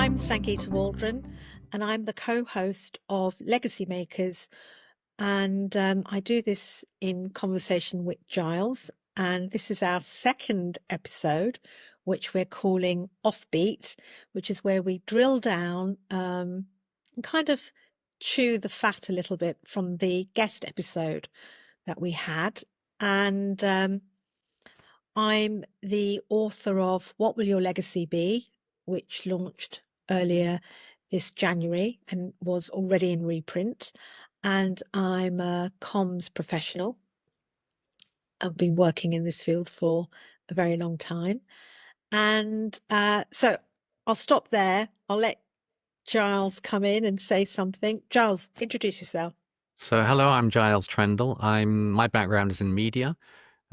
I'm Sangeeta Waldron, and I'm the co-host of Legacy Makers. And I do this in conversation with Giles. And this is our second episode, which we're calling Offbeat, which is where we drill down and kind of chew the fat a little bit from the guest episode that we had. And I'm the author of What Will Your Legacy Be, which launched earlier this January and was already in reprint. And I'm a comms professional. I've been working in this field for a very long time. And so I'll stop there. I'll let Giles come in and say something. Giles, introduce yourself. So, hello, I'm Giles Trendle. My background is in media.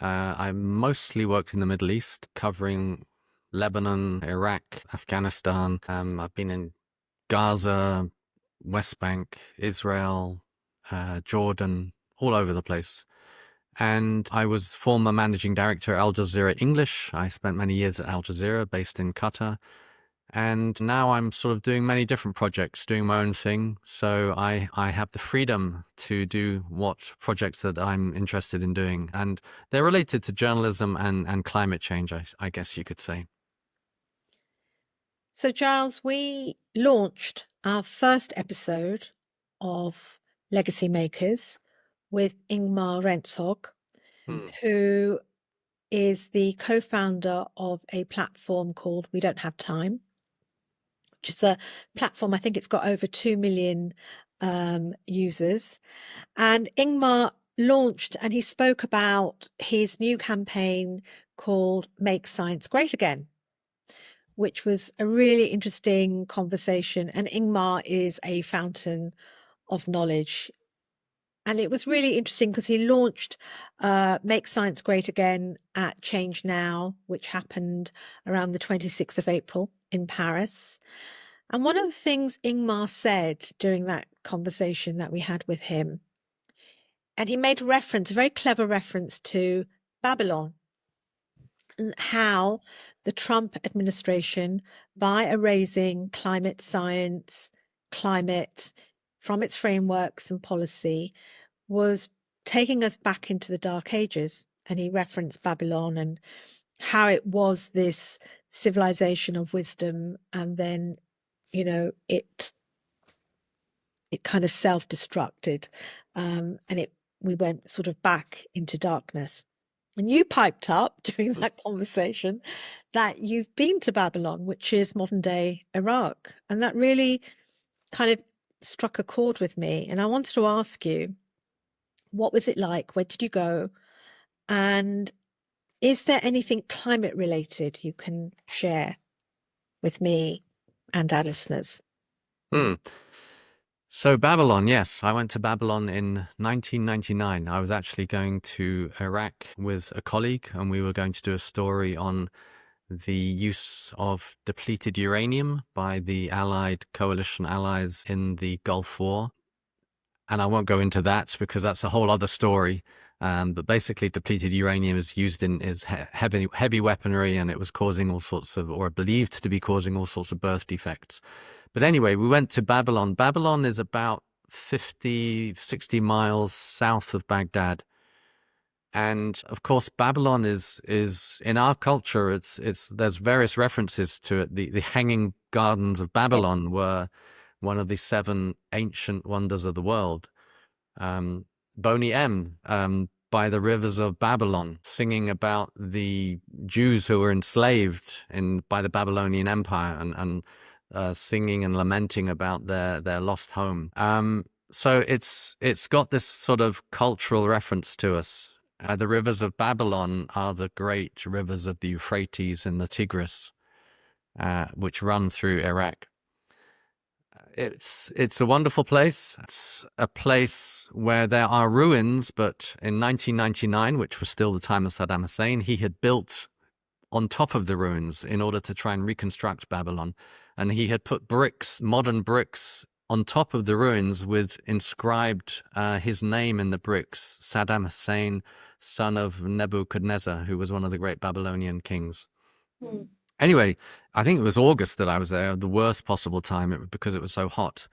I mostly worked in the Middle East, covering Lebanon, Iraq, Afghanistan. I've been in Gaza, West Bank, Israel, Jordan, all over the place. And I was former managing director at Al Jazeera English. I spent many years at Al Jazeera, based in Qatar. And now I'm sort of doing many different projects, doing my own thing. So I have the freedom to do what projects that I'm interested in doing. And they're related to journalism and climate change, I guess you could say. So, Giles, we launched our first episode of Legacy Makers with Ingmar Rentzhog, who is the co-founder of a platform called We Don't Have Time, which is a platform, I think it's got over 2 million users. And Ingmar launched and he spoke about his new campaign called Make Science Great Again, which was a really interesting conversation. And Ingmar is a fountain of knowledge. And it was really interesting because he launched Make Science Great Again at Change Now, which happened around the 26th of April in Paris. And one of the things Ingmar said during that conversation that we had with him, and he made reference, a very clever reference to Babylon, and how the Trump administration, by erasing climate science, climate from its frameworks and policy, was taking us back into the Dark Ages. And he referenced Babylon and how it was this civilization of wisdom, and then, it kind of self-destructed, and we went sort of back into darkness. And you piped up during that conversation that you've been to Babylon, which is modern day Iraq. And that really kind of struck a chord with me. And I wanted to ask you, what was it like? Where did you go? And is there anything climate related you can share with me and our listeners? So Babylon, yes, I went to Babylon in 1999. I was actually going to Iraq with a colleague, and we were going to do a story on the use of depleted uranium by the Allied coalition allies in the Gulf War. And I won't go into that because that's a whole other story. But basically, depleted uranium is used in heavy weaponry, and it was causing all sorts of, or believed to be causing all sorts of birth defects. But anyway, we went to Babylon. Babylon is about 50, 60 miles south of Baghdad. And of course, Babylon is in our culture, there's various references to it. The Hanging Gardens of Babylon were one of the 7 ancient wonders of the world. Boney M, by the rivers of Babylon, singing about the Jews who were enslaved by the Babylonian Empire, and singing and lamenting about their lost home. So it's got this sort of cultural reference to us. The rivers of Babylon are the great rivers of the Euphrates and the Tigris, which run through Iraq. It's a wonderful place. It's a place where there are ruins, but in 1999, which was still the time of Saddam Hussein, he had built on top of the ruins in order to try and reconstruct Babylon. And he had put modern bricks on top of the ruins with inscribed his name in the bricks, Saddam Hussein, son of Nebuchadnezzar, who was one of the great Babylonian kings. Anyway, I think it was August that I was there, the worst possible time because it was so hot.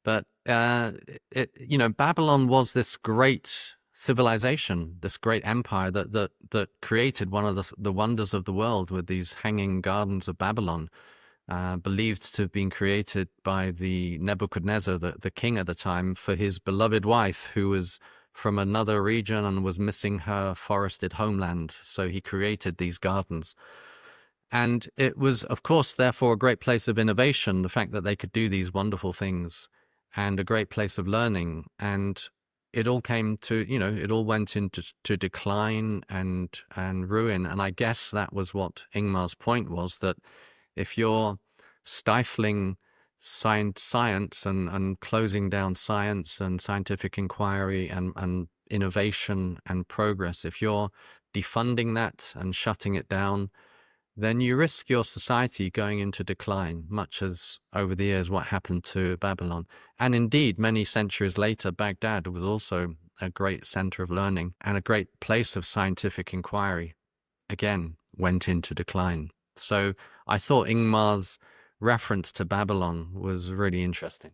But Babylon was this great civilization, this great empire that created one of the wonders of the world with these hanging gardens of Babylon, believed to have been created by the Nebuchadnezzar, the king at the time, for his beloved wife, who was from another region and was missing her forested homeland. So he created these gardens. And it was, of course, therefore a great place of innovation, the fact that they could do these wonderful things, and a great place of learning. And it all came to, it all went into decline and ruin. And I guess that was what Ingmar's point was, that if you're stifling science and closing down science and scientific inquiry and innovation and progress, if you're defunding that and shutting it down, then you risk your society going into decline, much as over the years what happened to Babylon. And indeed, many centuries later, Baghdad was also a great center of learning and a great place of scientific inquiry, again, went into decline. So I thought Ingmar's reference to Babylon was really interesting.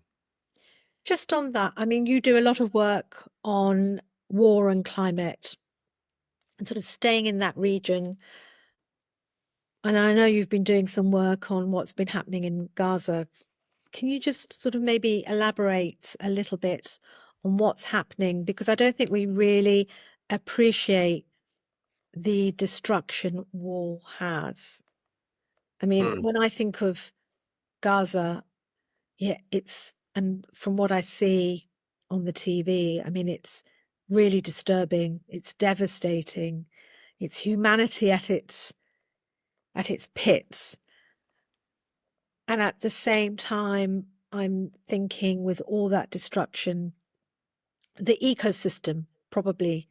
Just on that, I mean, you do a lot of work on war and climate and sort of staying in that region. And I know you've been doing some work on what's been happening in Gaza. Can you just sort of maybe elaborate a little bit on what's happening? Because I don't think we really appreciate the destruction war has. I mean, when I think of Gaza, yeah, and from what I see on the TV, I mean, it's really disturbing. It's devastating. It's humanity at its pits. And at the same time, I'm thinking with all that destruction, the ecosystem probably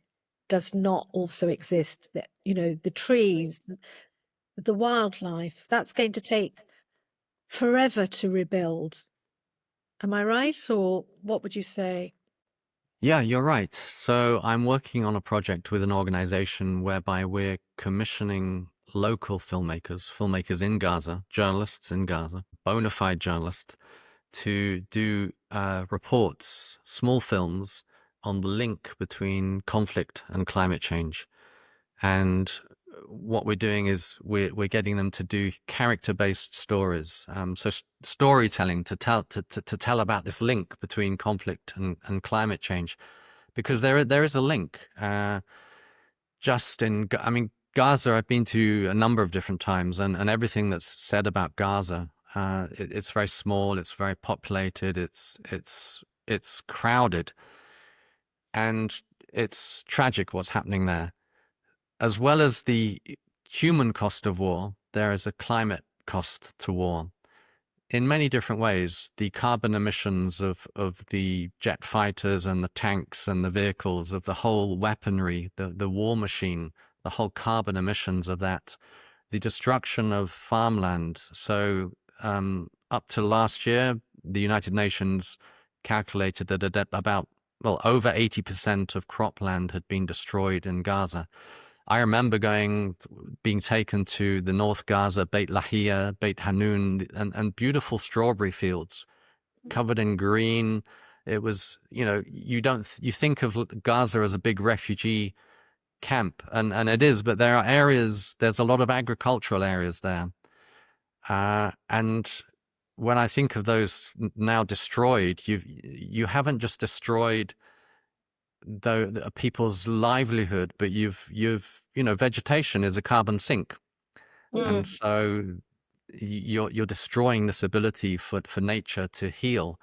does not also exist. That, the trees, the wildlife, that's going to take forever to rebuild. Am I right? Or what would you say? Yeah, you're right. So I'm working on a project with an organization whereby we're commissioning local filmmakers in Gaza, journalists in Gaza, bona fide journalists, to do reports, small films on the link between conflict and climate change. And what we're doing is we're getting them to do character-based stories. So storytelling to tell about this link between conflict and climate change, because there is a link. I mean, Gaza, I've been to a number of different times, and everything that's said about Gaza, it's very small, it's very populated, it's crowded, and it's tragic what's happening there. As well as the human cost of war, there is a climate cost to war. In many different ways, the carbon emissions of the jet fighters and the tanks and the vehicles, of the whole weaponry, the war machine, the whole carbon emissions of that, the destruction of farmland. So up to last year, the United Nations calculated that about, well, over 80% of cropland had been destroyed in Gaza. I remember being taken to the North Gaza, Beit Lahia, Beit Hanun, and beautiful strawberry fields covered in green. It was, you think of Gaza as a big refugee camp, and it is, but there's a lot of agricultural areas there. And when I think of those now destroyed, you haven't just destroyed the people's livelihood, but vegetation is a carbon sink, and so you're destroying this ability for nature to heal.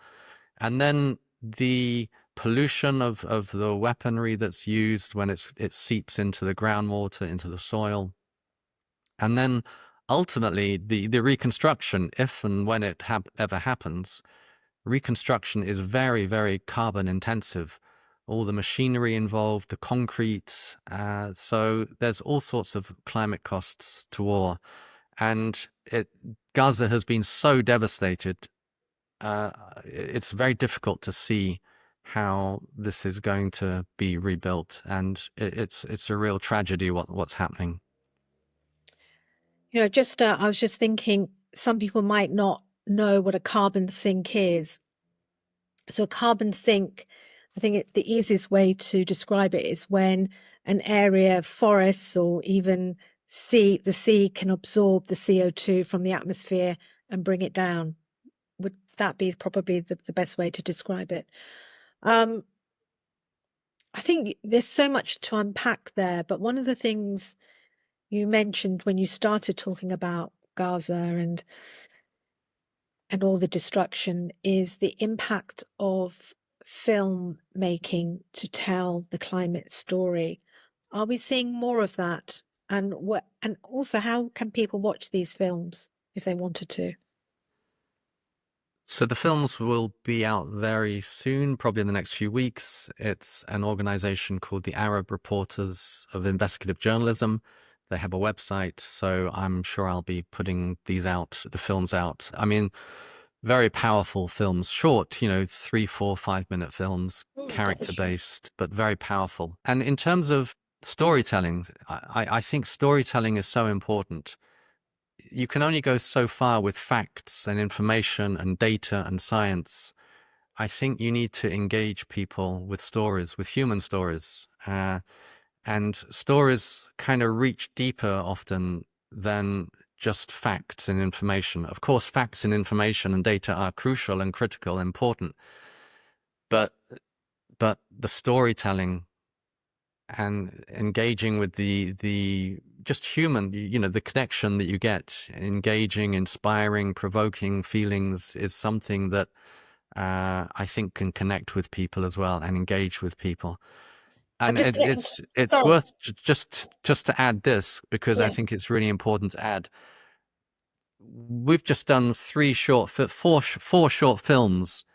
And then the pollution of the weaponry that's used when it seeps into the groundwater, into the soil, and then ultimately the reconstruction, if and when it ever happens. Reconstruction is very, very carbon intensive. All the machinery involved, the concrete. So there's all sorts of climate costs to war. And Gaza has been so devastated. It's very difficult to see how this is going to be rebuilt. And it's a real tragedy what's happening. Just I was just thinking some people might not know what a carbon sink is. So a carbon sink, I think the easiest way to describe it is when an area of forests or even the sea can absorb the CO2 from the atmosphere and bring it down. Would that be probably the best way to describe it? Um, I think there's so much to unpack there, but one of the things you mentioned when you started talking about Gaza and all the destruction is the impact of film making to tell the climate story. Are we seeing more of that? And also, how can people watch these films if they wanted to? So the films will be out very soon, probably in the next few weeks. It's an organization called the Arab Reporters of Investigative Journalism. They have a website, so I'm sure I'll be putting the films out. I mean, very powerful films, short, 3, 4, 5 minute films, Oh character gosh. based, but very powerful. And in terms of storytelling, I think storytelling is so important. You can only go so far with facts and information and data and science. I think you need to engage people with stories, with human stories. And stories kind of reach deeper often than just facts and information. Of course, facts and information and data are crucial and critical, important, but the storytelling and engaging with the just human, the connection that you get, engaging, inspiring, provoking feelings is something that I think can connect with people as well and engage with people. I'm And just getting it's sorry. worth just to add this, because I Yeah. think it's really important to add. We've just done four short films.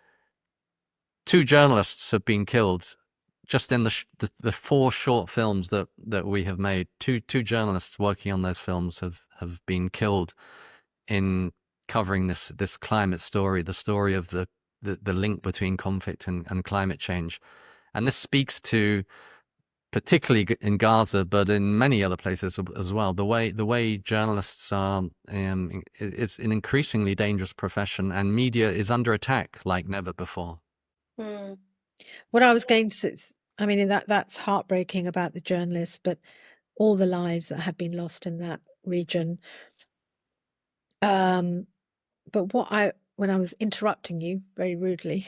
Two journalists have been killed just in the four short films that we have made. Two journalists working on those films have been killed in covering this climate story, the story of the link between conflict and climate change. And this speaks to, particularly in Gaza, but in many other places as well, the way journalists are. It's an increasingly dangerous profession, and media is under attack like never before. Hmm. What I was going to, I mean, that's heartbreaking about the journalists, but all the lives that have been lost in that region. Um, but when I was interrupting you very rudely,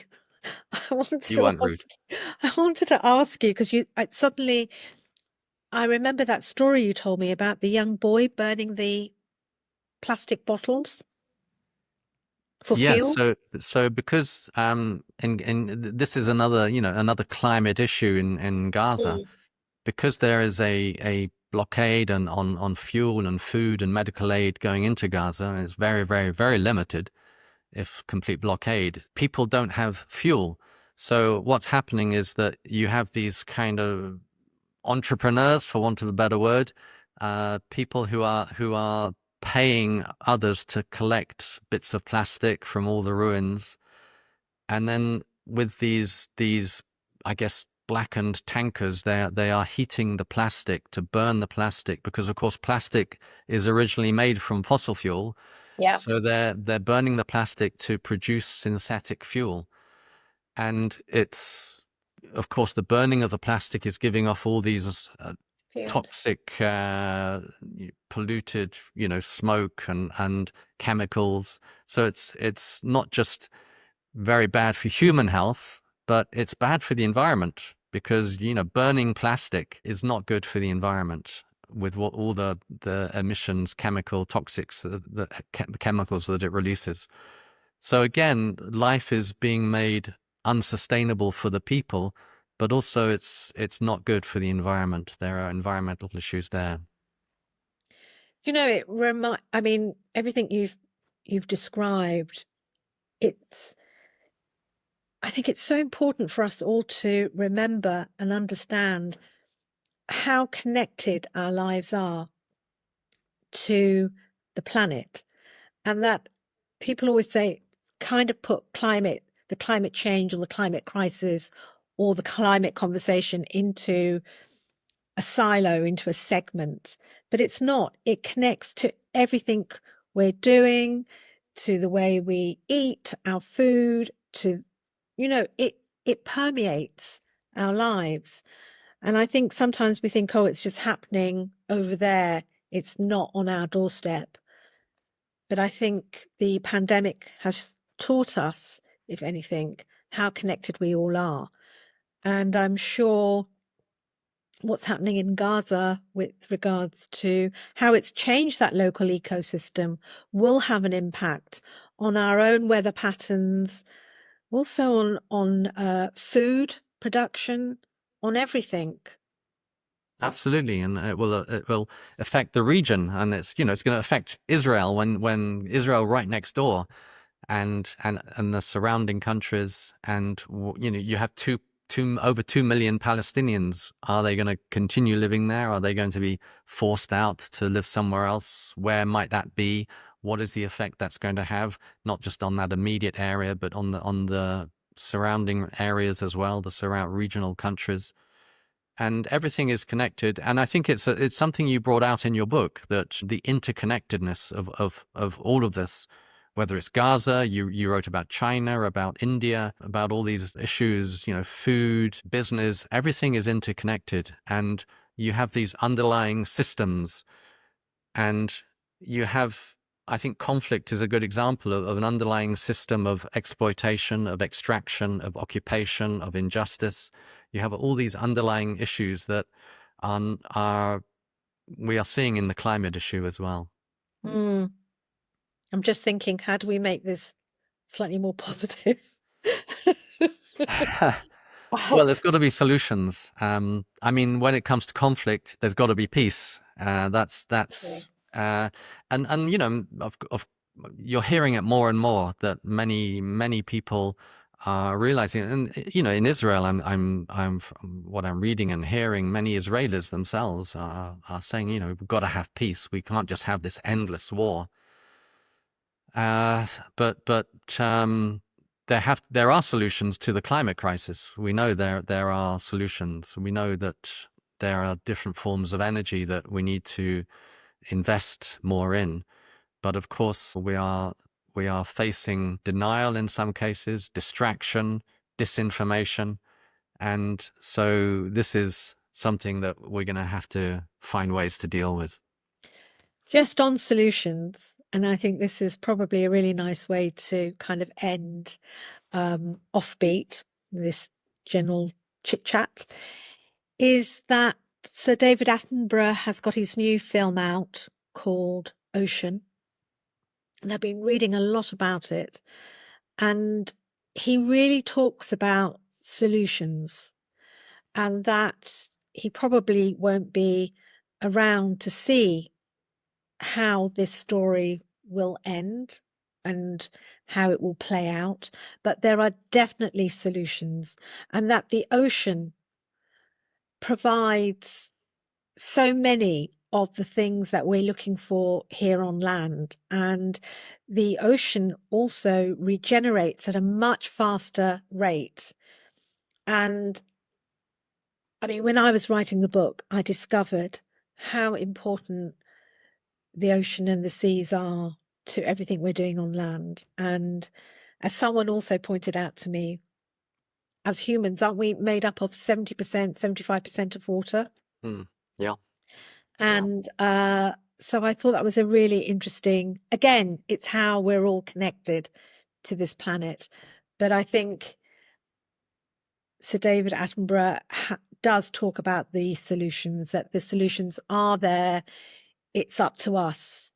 I wanted You to weren't rude. ask, I wanted to ask you because I remember that story you told me about the young boy burning the plastic bottles for Yes, fuel. so because in this is another climate issue in Gaza, Mm. because there is a blockade on fuel and food and medical aid going into Gaza, and it's very, very, very limited, if complete blockade. People don't have fuel. So what's happening is that you have these kind of entrepreneurs, for want of a better word, people who are paying others to collect bits of plastic from all the ruins, and then with these I guess blackened tankers, they are heating the plastic to burn the plastic, because of course plastic is originally made from fossil fuel. Yeah. So they're burning the plastic to produce synthetic fuel. And it's, of course, the burning of the plastic is giving off all these Fumes. toxic, polluted, smoke and chemicals. So it's not just very bad for human health, but it's bad for the environment, because burning plastic is not good for the environment, with what all the emissions, chemical toxics, the chemicals that it releases. So again, life is being made unsustainable for the people, but also it's not good for the environment. There are environmental issues there. I mean, everything you've described, it's I think it's so important for us all to remember and understand how connected our lives are to the planet. And that people always say, kind of put the climate change or the climate crisis or the climate conversation into a silo, into a segment, but it's not. It connects to everything we're doing, to the way we eat our food, to, it permeates our lives. And I think sometimes we think, oh, it's just happening over there. It's not on our doorstep. But I think the pandemic has taught us, if anything, how connected we all are. And I'm sure what's happening in Gaza with regards to how it's changed that local ecosystem will have an impact on our own weather patterns, also on food production, on everything. Absolutely, and it will affect the region, and it's it's going to affect Israel when Israel right next door, and the surrounding countries, and you have over 2 million Palestinians. Are they going to continue living there? Are they going to be forced out to live somewhere else? Where might that be? What is the effect that's going to have, not just on that immediate area, but on the surrounding areas as well, the surround regional countries? And everything is connected. And I think it's something you brought out in your book, that the interconnectedness of all of this, whether it's Gaza, you wrote about China, about India, about all these issues, food, business, everything is interconnected. And you have these underlying systems, and you have, I think conflict is a good example of an underlying system of exploitation, of extraction, of occupation, of injustice. You have all these underlying issues that we are seeing in the climate issue as well. Mm. I'm just thinking, how do we make this slightly more positive? Well, there's got to be solutions. I mean, when it comes to conflict, there's got to be peace. That's and you're hearing it more and more, that many people are realizing, and in Israel, from what I'm reading and hearing, many Israelis themselves are saying, we've got to have peace. We can't just have this endless war. But there are solutions to the climate crisis. We know there are solutions. We know that there are different forms of energy that we need to invest more in. But of course, we are facing denial in some cases, distraction, disinformation, and so this is something that we're going to have to find ways to deal with. Just on solutions, and I think this is probably a really nice way to kind of end offbeat this general chit chat, is that Sir David Attenborough has got his new film out called Ocean, and I've been reading a lot about it, and he really talks about solutions, and that he probably won't be around to see how this story will end and how it will play out, but there are definitely solutions, and that the ocean provides so many of the things that we're looking for here on land. And the ocean also regenerates at a much faster rate. And I mean, when I was writing the book, I discovered how important the ocean and the seas are to everything we're doing on land. And as someone also pointed out to me, as humans, aren't we made up of 70%, 75% of water? Yeah. And so I thought that was a really interesting, again, it's how we're all connected to this planet. But I think Sir David Attenborough does talk about the solutions, that the solutions are there. It's up to us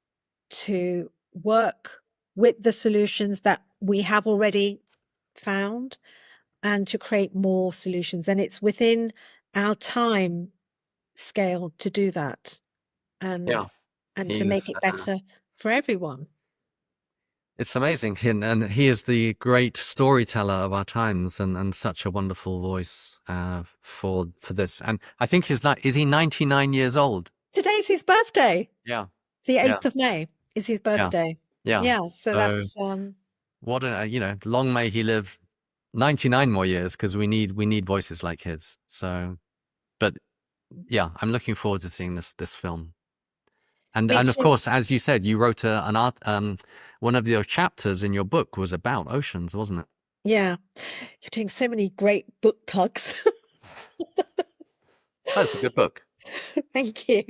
to work with the solutions that we have already found and to create more solutions. And it's within our time scale to do that and to make it better for everyone. It's amazing, and he is the great storyteller of our times, and such a wonderful voice for this. And I think is he 99 years old? Today's his birthday. Yeah, The yeah, 8th of May is his yeah, birthday. yeah. Yeah, so So that's what long may he live 99 more years, because we need voices like his. So, but Yeah, I'm looking forward to seeing this film. And Me of too. course, as you said, you wrote an art. One of your chapters in your book was about oceans, wasn't it? Yeah, you're doing so many great book plugs. Oh, it's a good book. Thank you.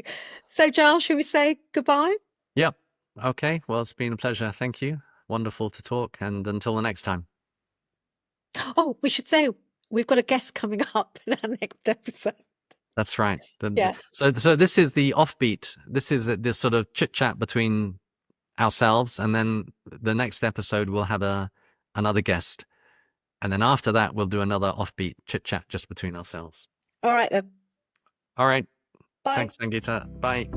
So, Giles, should we say goodbye? Yep. Okay. Well, it's been a pleasure. Thank you. Wonderful to talk. And until the next time. Oh, we should say we've got a guest coming up in our next episode. That's right. Yeah. So this is the offbeat. This is this sort of chit chat between ourselves, and then the next episode we'll have another guest, and then after that we'll do another offbeat chit chat just between ourselves. All right then. All right. Bye. Thanks, Sangeeta. Bye.